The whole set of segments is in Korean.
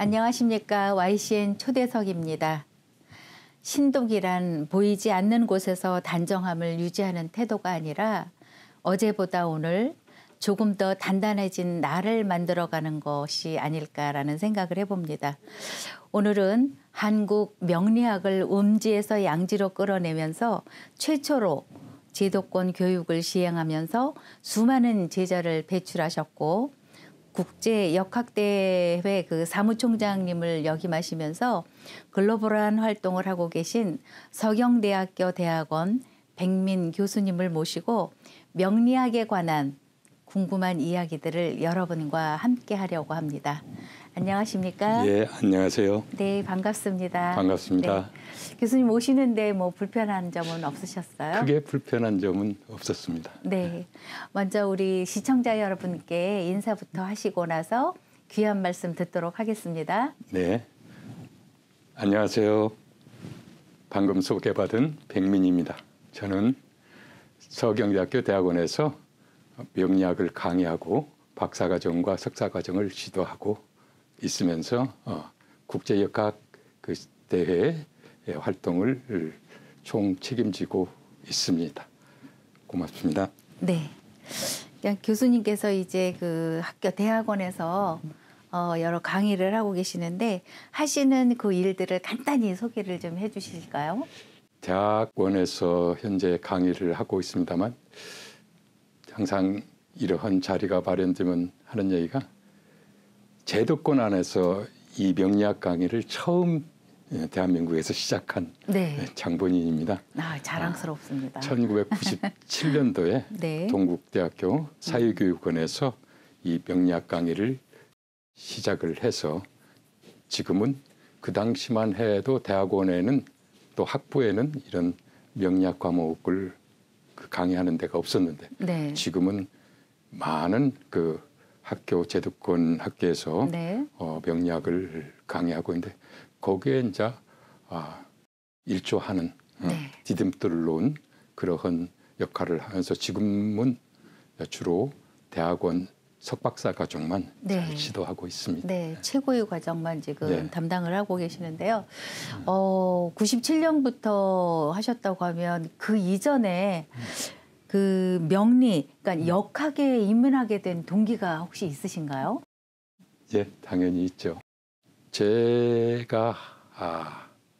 안녕하십니까. YCN 초대석입니다. 신독이란 보이지 않는 곳에서 단정함을 유지하는 태도가 아니라 어제보다 오늘 조금 더 단단해진 나를 만들어가는 것이 아닐까라는 생각을 해봅니다. 오늘은 한국 명리학을 음지에서 양지로 끌어내면서 최초로 제도권 교육을 시행하면서 수많은 제자를 배출하셨고 국제 역학대회 그 사무총장님을 역임하시면서 글로벌한 활동을 하고 계신 서경대학교 대학원 백민 교수님을 모시고 명리학에 관한 궁금한 이야기들을 여러분과 함께 하려고 합니다. 안녕하십니까? 예, 안녕하세요. 네, 반갑습니다. 반갑습니다. 네. 교수님 오시는데 뭐 불편한 점은 없으셨어요? 크게 불편한 점은 없었습니다. 네, 먼저 우리 시청자 여러분께 인사부터 하시고 나서 귀한 말씀 듣도록 하겠습니다. 네, 안녕하세요. 방금 소개받은 백민입니다. 저는 서경대학교 대학원에서 명리학을 강의하고 박사과정과 석사과정을 지도하고 있으면서 국제역학 그 대회 활동을 총 책임지고 있습니다. 고맙습니다. 네, 교수님께서 이제 그 학교 대학원에서 여러 강의를 하고 계시는데 하시는 그 일들을 간단히 소개를 좀 해주실까요? 대학원에서 현재 강의를 하고 있습니다만 항상 이러한 자리가 마련되면 하는 얘기가 제도권 안에서 이 명리학 강의를 처음 대한민국에서 시작한 네. 장본인입니다. 자랑스럽습니다. 1997년도에 네. 동국대학교 사회교육원에서 이 명리학 강의를 시작을 해서 지금은 그 당시만 해도 대학원에는 또 학부에는 이런 명리학 과목을 강의하는 데가 없었는데 네. 지금은 많은 그 학교 제도권 학교에서 네. 명리학을 강의하고 있는데 거기에 이제 일조하는 네. 디딤돌을 놓은 그러한 역할을 하면서 지금은 주로 대학원 석박사 과정만 네. 잘 지도하고 있습니다. 네, 최고의 과정만 지금 네. 담당을 하고 계시는데요. 97년부터 하셨다고 하면 그 이전에 그 명리, 그러니까 역학에 입문하게 된 동기가 혹시 있으신가요? 예, 당연히 있죠. 제가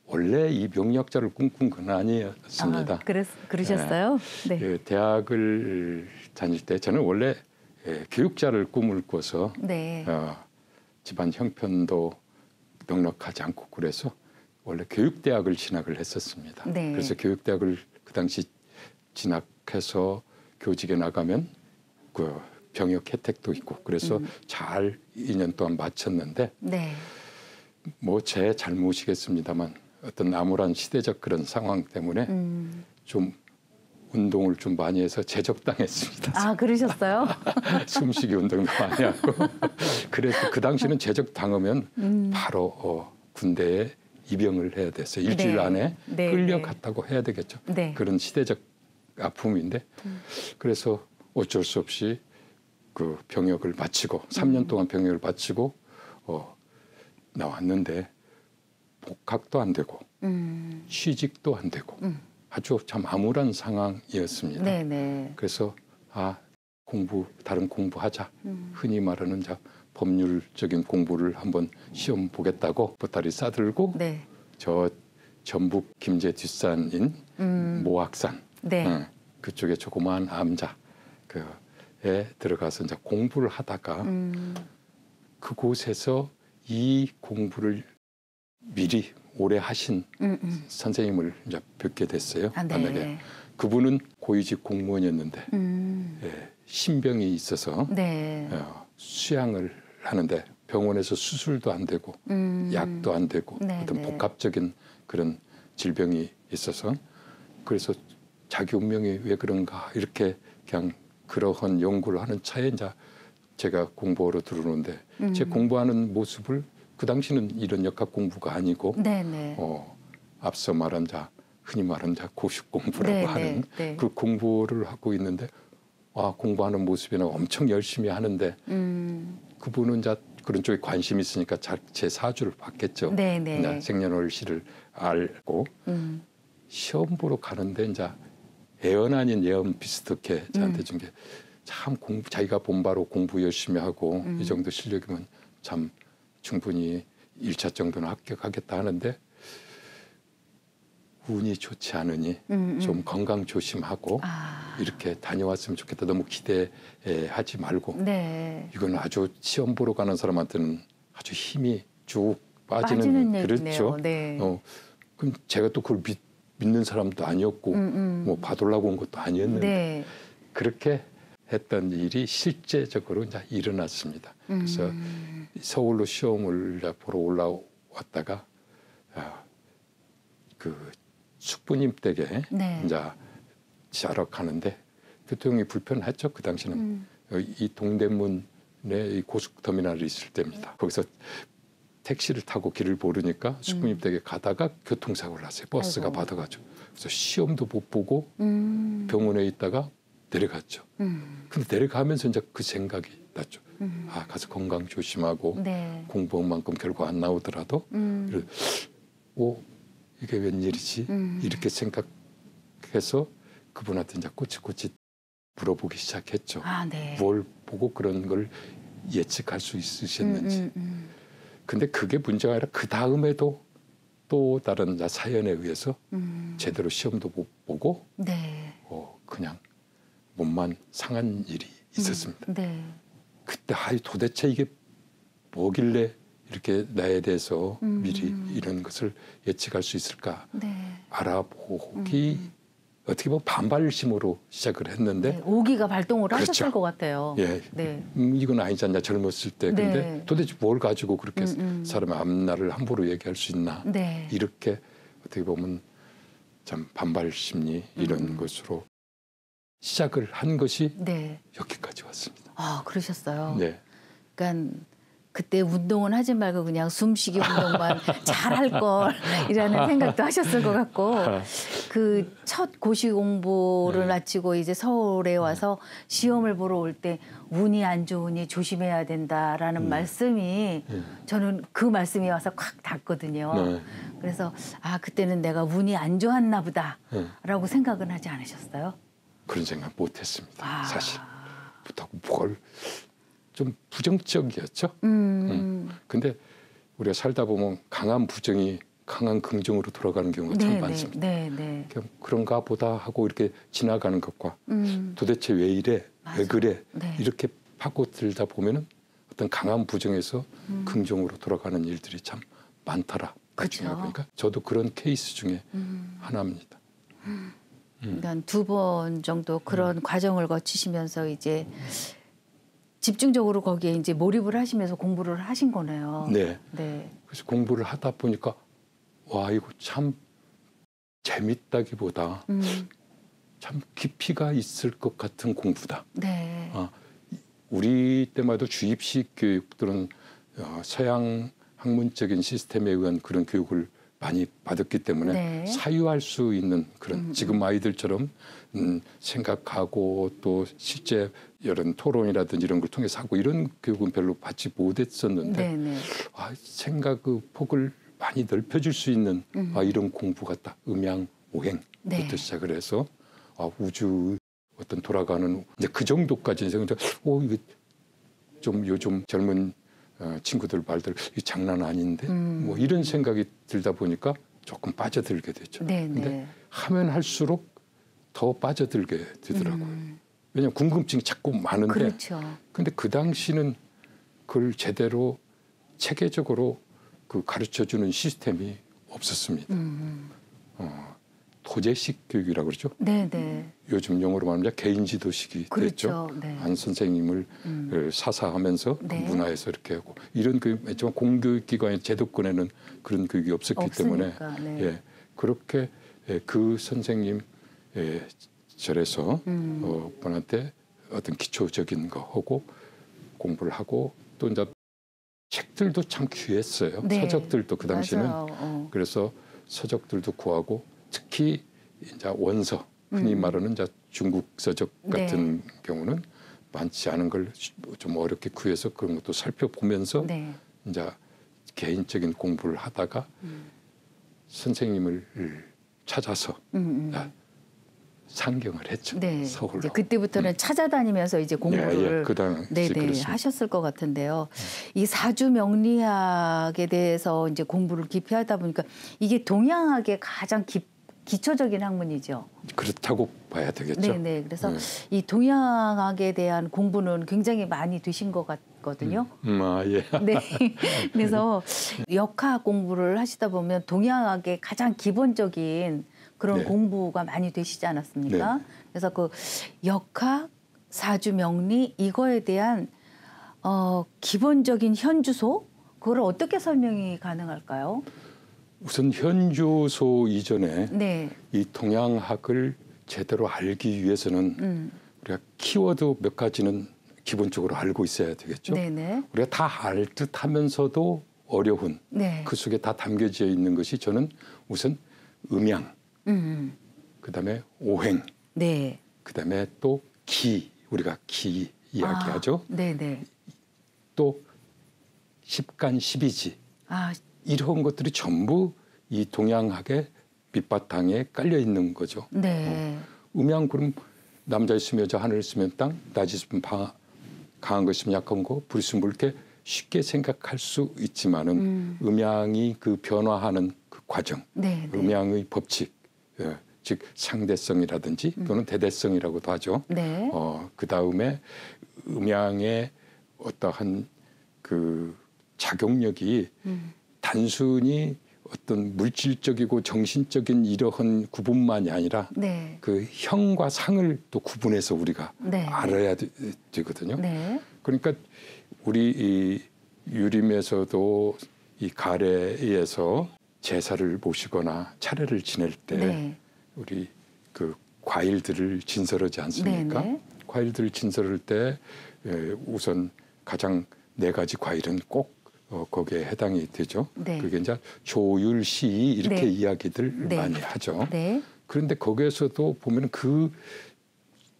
원래 이 명리학자를 꿈꾼 건 아니었습니다. 그러셨어요? 네. 그 대학을 다닐 때 저는 원래 교육자를 꿈을 꿔서 네. 집안 형편도 넉넉하지 않고 그래서 원래 교육대학을 진학을 했었습니다. 네. 그래서 교육대학을 그 당시 진학해서 교직에 나가면 그 병역 혜택도 있고 그래서 잘 2년 동안 마쳤는데 네. 뭐 제 잘못이겠습니다만 어떤 암울한 시대적 그런 상황 때문에 좀 운동을 좀 많이 해서 제적당했습니다. 그러셨어요? 숨쉬기 운동도 많이 하고 그래서 그 당시는 제적당하면 바로 군대에 입영을 해야 됐어요. 일주일 네. 안에 네. 끌려갔다고 해야 되겠죠. 네. 그런 시대적 아픔인데 그래서 어쩔 수 없이 그 병역을 마치고 3년 동안 병역을 마치고 나왔는데 복학도 안 되고 취직도 안 되고 아주 참 암울한 상황이었습니다. 네네. 그래서 다른 공부하자. 흔히 말하는 법률적인 공부를 한번 시험 보겠다고 보따리 싸들고 네. 저 전북 김제 뒷산인 모악산 네. 그쪽에 조그마한 암자에 들어가서 이제 공부를 하다가 그곳에서 이 공부를 미리 오래 하신 선생님을 이제 뵙게 됐어요. 네. 만나게. 그분은 고위직 공무원이었는데 신병이 있어서 네. 수양을 하는데 병원에서 수술도 안 되고 약도 안 되고 네, 어떤 네. 복합적인 그런 질병이 있어서 그래서 자기 운명이 왜 그런가 이렇게 그냥 그러한 연구를 하는 차에 이제 제가 공부하러 들어오는데 제 공부하는 모습을 그 당시는 이런 역학 공부가 아니고 네네. 앞서 말한 흔히 말하는 고시 공부라고 네네. 하는 네. 그 공부를 하고 있는데 공부하는 모습이나 엄청 열심히 하는데 그분은 그런 쪽에 관심이 있으니까 제 사주를 봤겠죠. 네네. 생년월일을 알고 시험 보러 가는데 이제 애연 아닌 예언 비슷하게 저한테 준 게 참 자기가 본바로 공부 열심히 하고 이 정도 실력이면 참 충분히 1차 정도는 합격하겠다 하는데 운이 좋지 않으니 좀 건강 조심하고 이렇게 다녀왔으면 좋겠다. 너무 기대하지 말고 네. 이건 아주 시험 보러 가는 사람한테는 아주 힘이 쭉 빠지는 얘기네요. 그렇죠. 네. 그럼 제가 또 그걸 믿는 사람도 아니었고 뭐 봐달라고 온 것도 아니었는데 네. 그렇게 했던 일이 실제적으로 이제 일어났습니다. 그래서 서울로 시험을 보러 올라왔다가 그 숙부님 댁에 네. 이제 자러 가는데 교통이 불편했죠. 그 당시는 이 동대문에 이 고속터미널이 있을 때입니다. 거기서 택시를 타고 길을 모르니까 숙부님 댁에 가다가 교통사고를 났어요. 버스가 아이고. 받아가지고. 그래서 시험도 못 보고 병원에 있다가 내려갔죠. 근데 내려가면서 이제 그 생각이 났죠. 아, 가서 건강 조심하고 네. 공부한 만큼 결과 안 나오더라도 오, 이게 웬일이지? 이렇게 생각해서 그분한테 이제 꼬치꼬치 물어보기 시작했죠. 네. 뭘 보고 그런 걸 예측할 수 있으셨는지. 근데 그게 문제가 아니라 그 다음에도 또 다른 사연에 의해서 제대로 시험도 못 보고 네. 그냥 몸만 상한 일이 있었습니다. 네. 그때 도대체 이게 뭐길래 이렇게 나에 대해서 미리 이런 것을 예측할 수 있을까 네. 알아보기 어떻게 보면 반발심으로 시작을 했는데 네. 오기가 발동을 그렇죠. 하셨을 것 같아요. 예, 네. 이건 아니지 않냐 젊었을 때 근데 네. 도대체 뭘 가지고 그렇게 사람의 앞날을 함부로 얘기할 수 있나 네. 이렇게 어떻게 보면 참 반발 심리 이런 것으로 시작을 한 것이 네. 여기까지 왔습니다. 그러셨어요. 네. 그러니까 그때 운동은 하지 말고 그냥 숨쉬기 운동만 잘할 걸이라는 생각도 하셨을 것 같고 그 첫 고시 공부를 마치고 이제 서울에 와서 시험을 보러 올 때 운이 안 좋으니 조심해야 된다라는 말씀이 저는 그 말씀이 와서 콱 닿거든요. 네. 그래서 그때는 내가 운이 안 좋았나 보다라고 생각은 하지 않으셨어요? 그런 생각 못했습니다. 사실 그렇다고 뭘 좀 부정적이었죠. 근데 우리가 살다 보면 강한 부정이 강한 긍정으로 돌아가는 경우가 참 많습니다. 네. 그런가 보다 하고 이렇게 지나가는 것과 도대체 왜 이래, 왜 그래 이렇게 파고들다 보면은 어떤 강한 부정에서 긍정으로 돌아가는 일들이 참 많더라. 나중에 보니까 저도 그런 케이스 중에 하나입니다. 그러니까 2번 정도 그런 과정을 거치시면서 이제 집중적으로 거기에 이제 몰입을 하시면서 공부를 하신 거네요. 네. 네. 그래서 공부를 하다 보니까 와 이거 참 재밌다기보다 참 깊이가 있을 것 같은 공부다. 네. 우리 때마다 주입식 교육들은 서양 학문적인 시스템에 의한 그런 교육을 많이 받았기 때문에 사유할 수 있는 그런 지금 아이들처럼 생각하고 또 실제 이런 토론이라든지 이런 걸 통해서 하고 이런 교육은 별로 받지 못했었는데 생각의 폭을 많이 넓혀줄 수 있는 이런 공부 같다. 음양 오행부터 시작을 해서 우주 어떤 돌아가는 이제 그 정도까지 생각. 이게 좀 요즘 젊은 친구들 말들 이 장난 아닌데 뭐 이런 생각이 들다 보니까 조금 빠져들게 됐죠. 근데 하면 할수록 더 빠져들게 되더라고요. 왜냐하면 궁금증이 자꾸 많은데 근데 그 당시는 그걸 제대로 체계적으로 그 가르쳐주는 시스템이 없었습니다. 토제식 교육이라고 그러죠. 요즘 영어로 말하면 개인지도식이 됐죠. 한 선생님을 사사하면서 그 문화에서 이렇게 하고 이런 교육, 공교육기관의 제도권에는 그런 교육이 없었기 때문에 그렇게 그 선생님 절에서 분한테 어떤 기초적인 거 하고 공부를 하고 또 이제 책들도 참 귀했어요. 서적들도 그 당시는 그래서 서적들도 구하고 특히 이제 원서 흔히 말하는 이제 중국 서적 같은 경우는 많지 않은 걸 좀 어렵게 구해서 그런 것도 살펴보면서 네. 이제 개인적인 공부를 하다가 선생님을 찾아서 상경을 했죠. 네. 서울로. 이제 그때부터는 찾아다니면서 이제 공부를 그 당시 네네 그렇습니다. 하셨을 것 같은데요. 이 사주 명리학에 대해서 이제 공부를 깊이 하다 보니까 이게 동양학의 가장 기초적인 학문이죠. 그렇다고 봐야 되겠죠. 네네. 그래서 이 동양학에 대한 공부는 굉장히 많이 되신 것 같거든요. 예. 네. 그래서 역학 공부를 하시다 보면 동양학의 가장 기본적인 그런 네. 공부가 많이 되시지 않았습니까? 네. 그래서 그 역학, 사주 명리 이거에 대한 기본적인 현주소 그걸 어떻게 설명이 가능할까요? 우선 현주소 이전에 네. 이 동양학을 제대로 알기 위해서는 우리가 키워드 몇 가지는 기본적으로 알고 있어야 되겠죠. 네네. 우리가 다 알 듯하면서도 어려운 네. 그 속에 다 담겨져 있는 것이 저는 우선 음양, 그다음에 오행, 네. 그다음에 또 기, 우리가 기 이야기하죠. 네네. 또 십간 십이지 아, 이런 것들이 전부 이 동양학의 밑바탕에 깔려 있는 거죠. 네. 음양 그럼 남자 있으면 여자, 하늘 있으면 땅, 낮 있으면 강한 거 있으면 약한 거, 불 있으면 물 이렇게 쉽게 생각할 수 있지만은 음양이 그 변화하는 그 과정, 네. 음양의 법칙, 즉 상대성이라든지 또는 대대성이라고도 하죠. 네. 그 다음에 음양의 어떠한 그 작용력이 단순히 어떤 물질적이고 정신적인 이러한 구분만이 아니라 네. 그 형과 상을 또 구분해서 우리가 네. 알아야 되거든요. 네. 그러니까 우리 이 유림에서도 이 가래에서 제사를 모시거나 차례를 지낼 때 네. 우리 그 과일들을 진설하지 않습니까? 네네. 과일들을 진설할 때 우선 가장 4가지 과일은 꼭 거기에 해당이 되죠. 네. 그게 이제 조율, 시의 이렇게 네. 이야기들 네. 많이 하죠. 네. 그런데 거기에서도 보면 그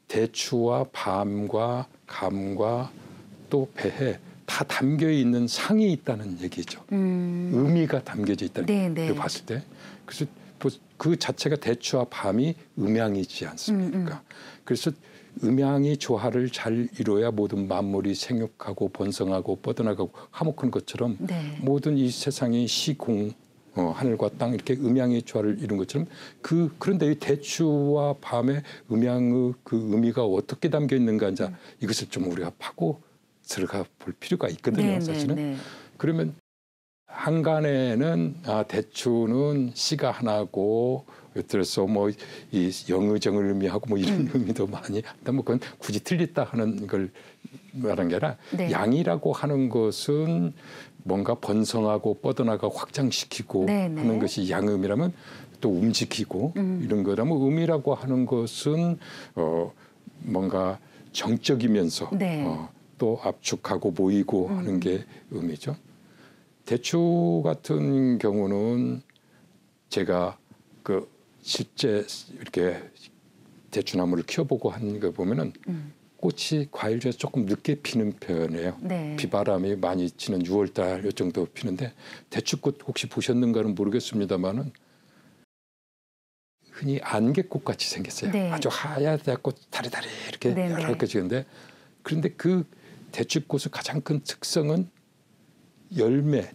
대추와 밤과 감과 또 배에 다 담겨 있는 상이 있다는 얘기죠. 의미가 담겨져 있다는 네네. 걸 봤을 때, 그래서 그 자체가 대추와 밤이 음양이지 않습니까? 그래서 음양이 조화를 잘 이루어야 모든 만물이 생육하고 번성하고 뻗어나가고 화목한 것처럼 네. 모든 이 세상이 시공 하늘과 땅 이렇게 음양의 조화를 이룬 것처럼 그런데 이 대추와 밤의 음양의 그 의미가 어떻게 담겨 있는가 이제 이것을 좀 우리가 파고 들어가 볼 필요가 있거든요. 네, 사실은. 네, 네. 그러면 한간에는 씨가 씨가 하나고 들어서 뭐 이 영의정을 의미하고 뭐 이런 의미도 많이 한다. 뭐 그건 굳이 틀렸다 하는 걸 말한 게 아니라 네. 양이라고 하는 것은 뭔가 번성하고 뻗어나가고 확장시키고 네, 네. 하는 것이 양음이라면 또 움직이고 이런 거라면 음이라고 하는 것은 뭔가 정적이면서 네. 또 압축하고 모이고 하는 게 음이죠. 대추 같은 경우는 제가 그 실제 이렇게 대추나무를 키워보고 한 거 보면은 꽃이 과일 중에서 조금 늦게 피는 편이에요. 네. 비바람이 많이 치는 6월달 요 정도 피는데 대추꽃 혹시 보셨는가는 모르겠습니다만은 흔히 안개꽃 같이 생겼어요. 네. 아주 하얗고 다리다리 이렇게 네, 여러 가지 건데 그런데 그 대추꽃의 가장 큰 특성은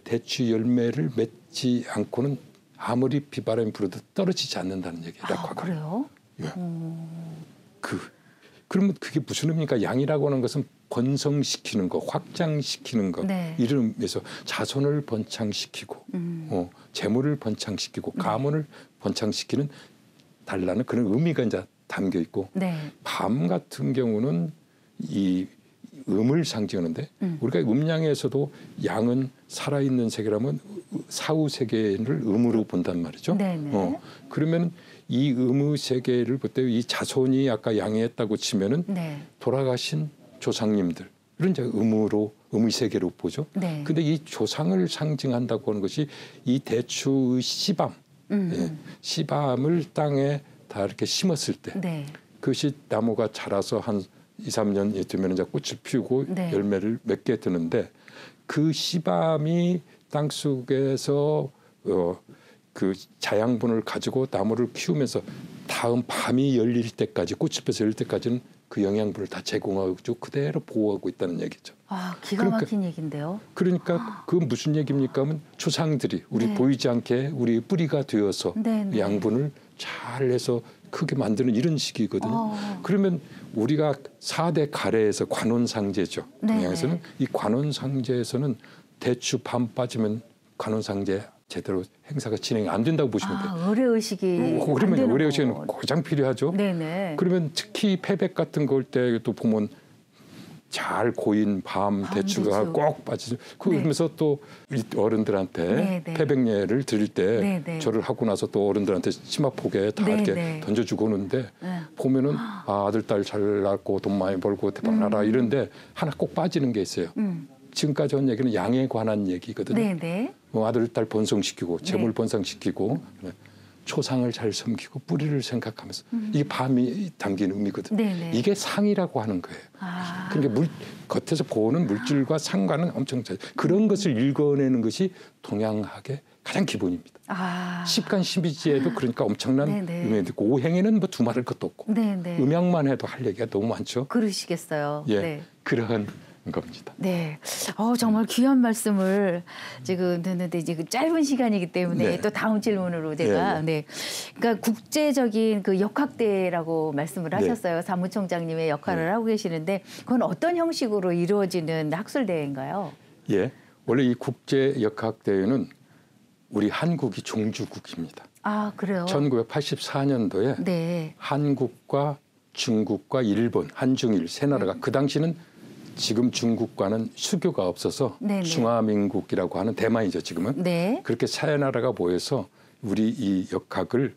대추 열매를 맺지 않고는 아무리 비바람이 불어도 떨어지지 않는다는 얘기라고 하거든요. 그래요? 예. 그러면 그게 무슨 의미입니까? 양이라고 하는 것은 번성시키는 거, 확장시키는 거 네. 이런 의미에서 자손을 번창시키고 재물을 번창시키고 가문을 번창시키는 달라는 그런 의미가 이제 담겨 있고 네. 밤 같은 경우는 이 음을 상징하는데 우리가 음양에서도 양은 살아있는 세계라면 사후 세계를 음으로 본단 말이죠. 네네. 그러면 이 음의 세계를 볼 때 이 자손이 아까 양이했다고 치면은 네. 돌아가신 조상님들은 이제 음의 세계로 보죠. 네. 근데 이 조상을 상징한다고 하는 것이 이 대추의 씨밤, 씨밤을 땅에 다 이렇게 심었을 때 네. 그것이 나무가 자라서 한 2, 3년 되면 이제 꽃을 피우고 네. 열매를 맺게 되는데 그 씨밤이 땅 속에서 그 자양분을 가지고 나무를 키우면서 다음 밤이 열릴 때까지 꽃이 펴서 열릴 때까지는 그 영양분을 다 제공하고 그대로 보호하고 있다는 얘기죠. 아, 기가 막힌 얘기인데요. 그러니까 그 무슨 얘기입니까 하면 조상들이 우리 네. 보이지 않게 우리 뿌리가 되어서 네, 네. 양분을 잘 해서 크게 만드는 이런 식이거든요. 그러면 우리가 4대 가래에서 관원상제죠. 네, 동양에서는 네. 이 관원상제에서는 대추 밤 빠지면 관원상제 제대로 행사가 진행이 안 된다고 보시면 돼요. 의례의식이 그러면 의례의식은 가장 필요하죠. 네네. 그러면 특히 패백 같은 걸 때 또 보면 잘 고인 밤 대추가 대추. 꼭 빠지죠. 네. 그러면서 또 어른들한테 네, 네. 패백례를 드릴 때 네, 네. 절을 하고 나서 또 어른들한테 치마폭에 다 네, 이렇게 네. 던져주고 오는데 네. 보면은 아들 딸 잘 낳고 돈 많이 벌고 대박 나라 이런데 하나 꼭 빠지는 게 있어요. 지금까지 한 얘기는 양에 관한 얘기거든요. 네네. 뭐 아들 딸 번성시키고 재물 네. 번성시키고 초상을 잘 섬기고 뿌리를 생각하면서 이게 밤이 담긴 의미거든요. 네네. 이게 상이라고 하는 거예요. 아. 그러니까 겉에서 보는 물질과 상과는 엄청 잘 그런 것을 읽어내는 것이 동양학의 가장 기본입니다. 아. 십간십이지에도 그러니까 엄청난 네네. 의미가 있고 오행에는 뭐 두말할 것도 없고 네네. 음양만 해도 할 얘기가 너무 많죠. 그러시겠어요. 예, 네. 그러한 겁니다. 네. 정말 귀한 말씀을 지금 듣는데 이제 그 짧은 시간이기 때문에 네. 또 다음 질문으로 제가 예, 예. 네. 그러니까 국제적인 그 역학대라고 말씀을 하셨어요. 사무총장님의 역할을 네. 하고 계시는데 그건 어떤 형식으로 이루어지는 학술대회인가요? 예, 원래 이 국제 역학대회는 우리 한국이 종주국입니다. 아, 그래요? 1984년도에 네. 한국과 중국과 일본, 한중일 세 나라가 그 당시는 지금 중국과는 수교가 없어서 네네. 중화민국이라고 하는 대만이죠 지금은. 네. 그렇게 세 나라가 모여서 우리 이 역학을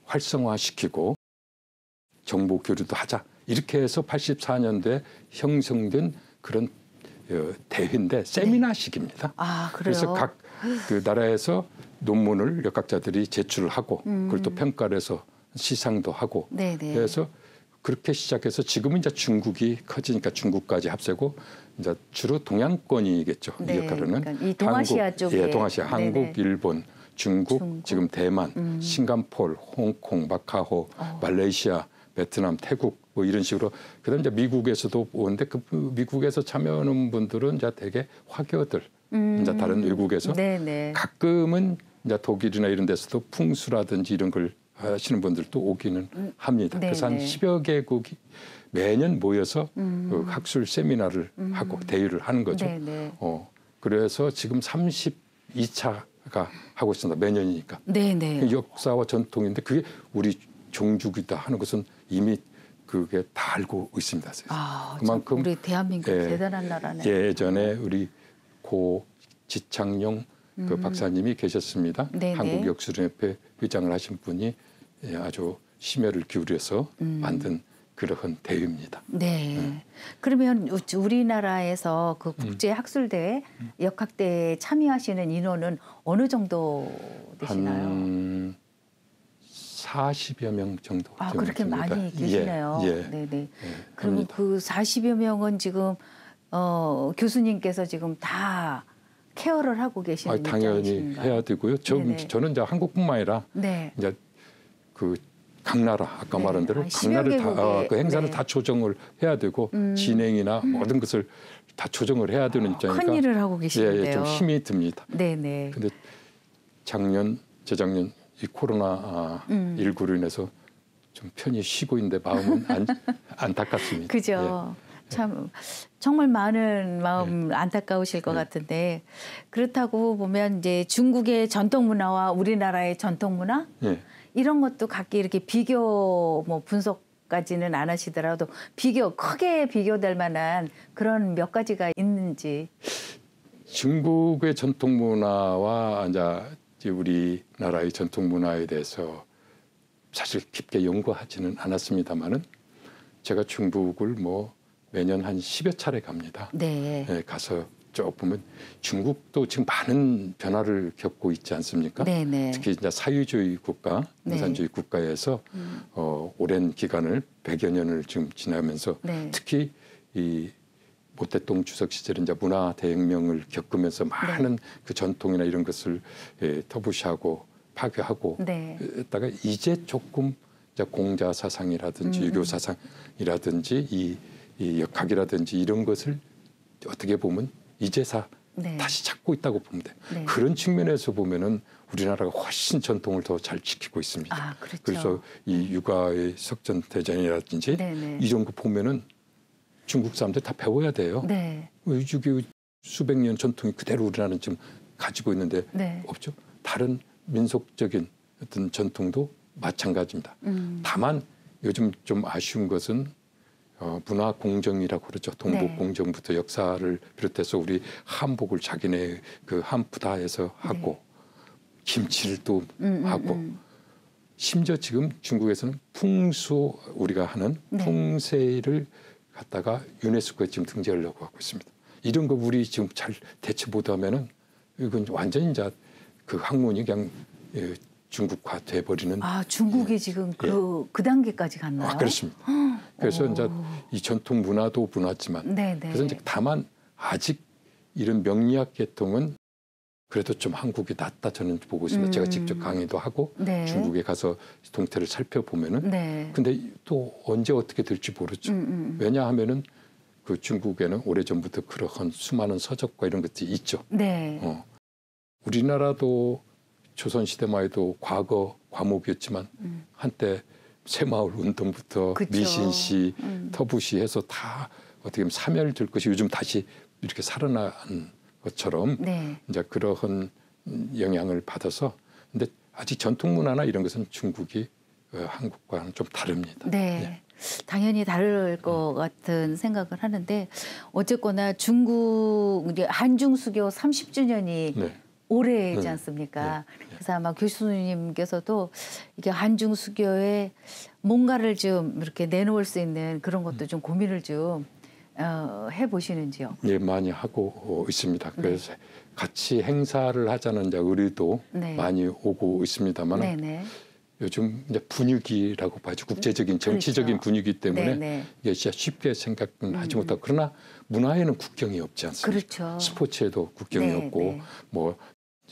활성화시키고 정보 교류도 하자. 이렇게 해서 84년도에 형성된 그런 대회인데 세미나식입니다. 아, 그래요? 그래서 각 그 나라에서 논문을 역학자들이 제출을 하고 그걸 또 평가를 해서 시상도 하고 네네. 그래서 그렇게 시작해서 지금은 이제 중국이 커지니까 중국까지 합세고 이제 주로 동양권이겠죠. 네, 이 역할은 그러니까 이 동아시아 한국, 쪽에. 예, 동아시아, 네네. 한국, 일본, 중국, 지금 대만, 싱가포르, 홍콩, 마카오, 말레이시아, 베트남, 태국 뭐 이런 식으로 그다음 이제 미국에서도 오는데 그 미국에서 참여하는 분들은 이제 되게 화교들 이제 다른 외국에서 네네. 가끔은 이제 독일이나 이런 데서도 풍수라든지 이런 걸 하시는 분들도 오기는 합니다. 그래서 한 네네. 10여 개국이 매년 모여서 그 학술 세미나를 하고 대회를 하는 거죠. 네네. 그래서 지금 32차가 하고 있습니다. 매년이니까. 네네. 역사와 전통인데 그게 우리 종주기다 하는 것은 이미 그게 다 알고 있습니다. 아, 그만큼 우리 대한민국 예, 대단한 나라네. 예전에 우리 고 지창용 그 박사님이 계셨습니다. 네네. 한국역술연협회 회장을 하신 분이 아주 심혈을 기울여서 만든 그러한 대회입니다. 네. 그러면 우리나라에서 그 국제 학술대회, 역학대회에 참여하시는 인원은 어느 정도 되시나요? 한 40여 명 정도. 아, 그렇게 됩니다. 많이 계시네요. 예, 예. 네네. 예, 그러면 합니다. 그 40여 명은 지금 교수님께서 지금 다 케어를 하고 계시는 당연히 입장이신가요? 해야 되고요. 네네. 저는 이제 한국뿐만 아니라 네. 이제 그 각 나라 아까 네. 말한 대로 아, 각 나라를 10여 다 개국의, 그 행사를 네. 다 조정을 해야 되고 진행이나 모든 것을 다 조정을 해야 되는 입장이니까 큰 일을 하고 계시는데요. 예, 좀 힘이 듭니다. 네네. 근데 재작년 이 코로나 19로 인해서 좀 편히 쉬고 있는데 마음은 안타깝습니다. 그죠. 참 정말 많은 마음 안타까우실 것 같은데 그렇다고 보면 이제 중국의 전통 문화와 우리나라의 전통 문화 예. 이런 것도 각기 이렇게 비교 뭐 분석까지는 안 하시더라도 크게 비교될 만한 그런 몇 가지가 있는지. 중국의 전통 문화와 이제 우리나라의 전통 문화에 대해서 사실 깊게 연구하지는 않았습니다만은 제가 중국을 뭐 매년 한 10여 차례 갑니다. 네. 예, 가서 쭉 보면 중국도 지금 많은 변화를 겪고 있지 않습니까? 네네. 특히 이제 사회주의 국가, 공산주의 국가에서 오랜 기간을 100여 년을 지금 지나면서 네. 특히 이 모택동 주석 시절에 이제 문화 대혁명을 겪으면서 많은 그 전통이나 이런 것을 터부시하고 파괴하고 했다가 이제 조금 이제 공자 사상이라든지 유교 사상이라든지 이 역학이라든지 이런 것을 어떻게 보면 이제서 다시 찾고 있다고 보면 돼. 그런 측면에서 보면은 우리나라가 훨씬 전통을 더 잘 지키고 있습니다. 아, 그렇죠. 그래서 이 육아의 석전대전이라든지 이런 거 보면은 중국 사람들 다 배워야 돼요. 유교 수백 년 전통이 그대로 우리나라는 지금 가지고 있는데 없죠. 다른 민속적인 어떤 전통도 마찬가지입니다. 다만 요즘 좀 아쉬운 것은 문화 공정이라고 그러죠. 동북 공정부터 역사를 비롯해서 우리 한복을 자기네 그 한푸다에서 하고 김치를 또 하고 심지어 지금 중국에서는 풍수 우리가 하는 풍세를 갖다가 유네스코에 지금 등재하려고 하고 있습니다. 이런 거 우리 지금 잘 대처 못하면은 이건 완전히 이제 그 학문이 그냥 중국화 돼버리는. 아, 중국이 지금 그 단계까지 갔나요? 아, 그렇습니다. 그래서 이제 이 전통 문화도 문화지만 그래서 이제 다만 아직 이런 명리학 계통은 그래도 좀 한국이 낫다 저는 보고 있습니다. 제가 직접 강의도 하고 중국에 가서 동태를 살펴보면은 근데 또 언제 어떻게 될지 모르죠. 왜냐하면은 그 중국에는 오래전부터 그러한 수많은 서적과 이런 것들이 있죠. 우리나라도 조선시대만 해도 과거 과목이었지만 한때 새마을 운동부터 미신시, 터부시 해서 다 어떻게 보면 사멸될 것이 요즘 다시 이렇게 살아난 것처럼 이제 그러한 영향을 받아서 근데 아직 전통 문화나 이런 것은 중국이 한국과는 좀 다릅니다. 당연히 다를 것 같은 생각을 하는데 어쨌거나 중국 이제 한중수교 30주년이 올해이지 않습니까? 그래서 아마 교수님께서도 이게 한중수교에 뭔가를 좀 이렇게 내놓을 수 있는 그런 것도 좀 고민을 좀 해보시는지요? 예, 많이 하고 있습니다. 그래서 같이 행사를 하자는 이제 의뢰도 많이 오고 있습니다만 요즘 이제 분위기라고 봐야죠. 국제적인 정치적인 분위기 때문에 이게 진짜 쉽게 생각은 하지 못하고 그러나 문화에는 국경이 없지 않습니까? 스포츠에도 국경이 없고 뭐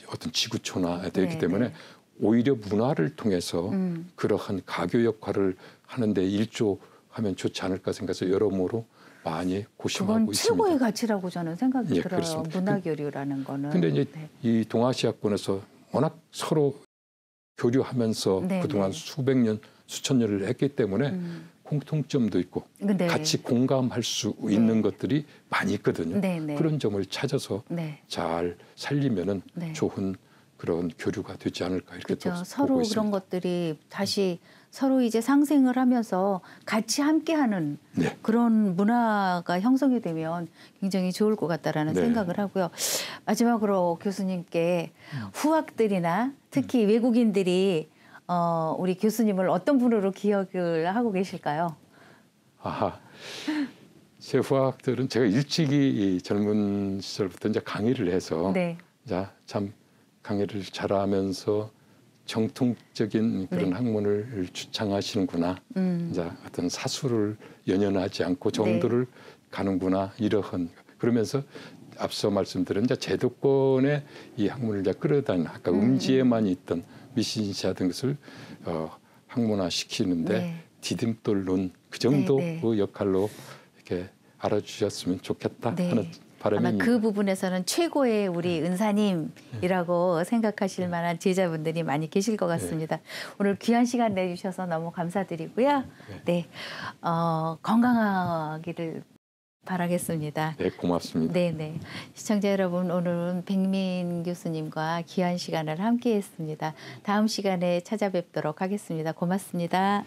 어떤 지구촌화 되기 때문에 오히려 문화를 통해서 그러한 가교 역할을 하는데 일조하면 좋지 않을까 생각해서 여러모로 많이 고심하고 있습니다. 그건 최고의 가치라고 저는 생각이 들어요. 그렇습니다. 문화교류라는 거는. 근데 이제 이 동아시아권에서 워낙 서로 교류하면서 그동안 수백 년, 수천 년을 했기 때문에 공통점도 있고 같이 공감할 수 있는 것들이 많이 있거든요. 그런 점을 찾아서 잘 살리면은 좋은 그런 교류가 되지 않을까 이렇게 또 보고 서로 있습니다. 그런 것들이 다시 서로 이제 상생을 하면서 같이 함께하는 그런 문화가 형성이 되면 굉장히 좋을 것 같다라는 생각을 하고요. 마지막으로 교수님께 후학들이나 특히 외국인들이 우리 교수님을 어떤 분으로 기억을 하고 계실까요? 제 후학들은 제가 일찍이 젊은 시절부터 이제 강의를 해서 참 강의를 잘하면서 정통적인 그런 학문을 주창하시는구나. 이제 어떤 사수를 연연하지 않고 정도를 가는구나. 이러한 그러면서 앞서 말씀드린 이제 제도권의 이 학문을 이제 끌어다니는 아까 음지에만 있던 미신시하던 것을 학문화 시키는데 디딤돌론 그 정도 그 역할로 이렇게 알아주셨으면 좋겠다 하는 바람입니다. 아마 그 부분에서는 최고의 우리 은사님이라고 생각하실 만한 제자분들이 많이 계실 것 같습니다. 오늘 귀한 시간 내주셔서 너무 감사드리고요. 건강하기를 바라겠습니다. 네, 고맙습니다. 시청자 여러분, 오늘은 백민 교수님과 귀한 시간을 함께했습니다. 다음 시간에 찾아뵙도록 하겠습니다. 고맙습니다.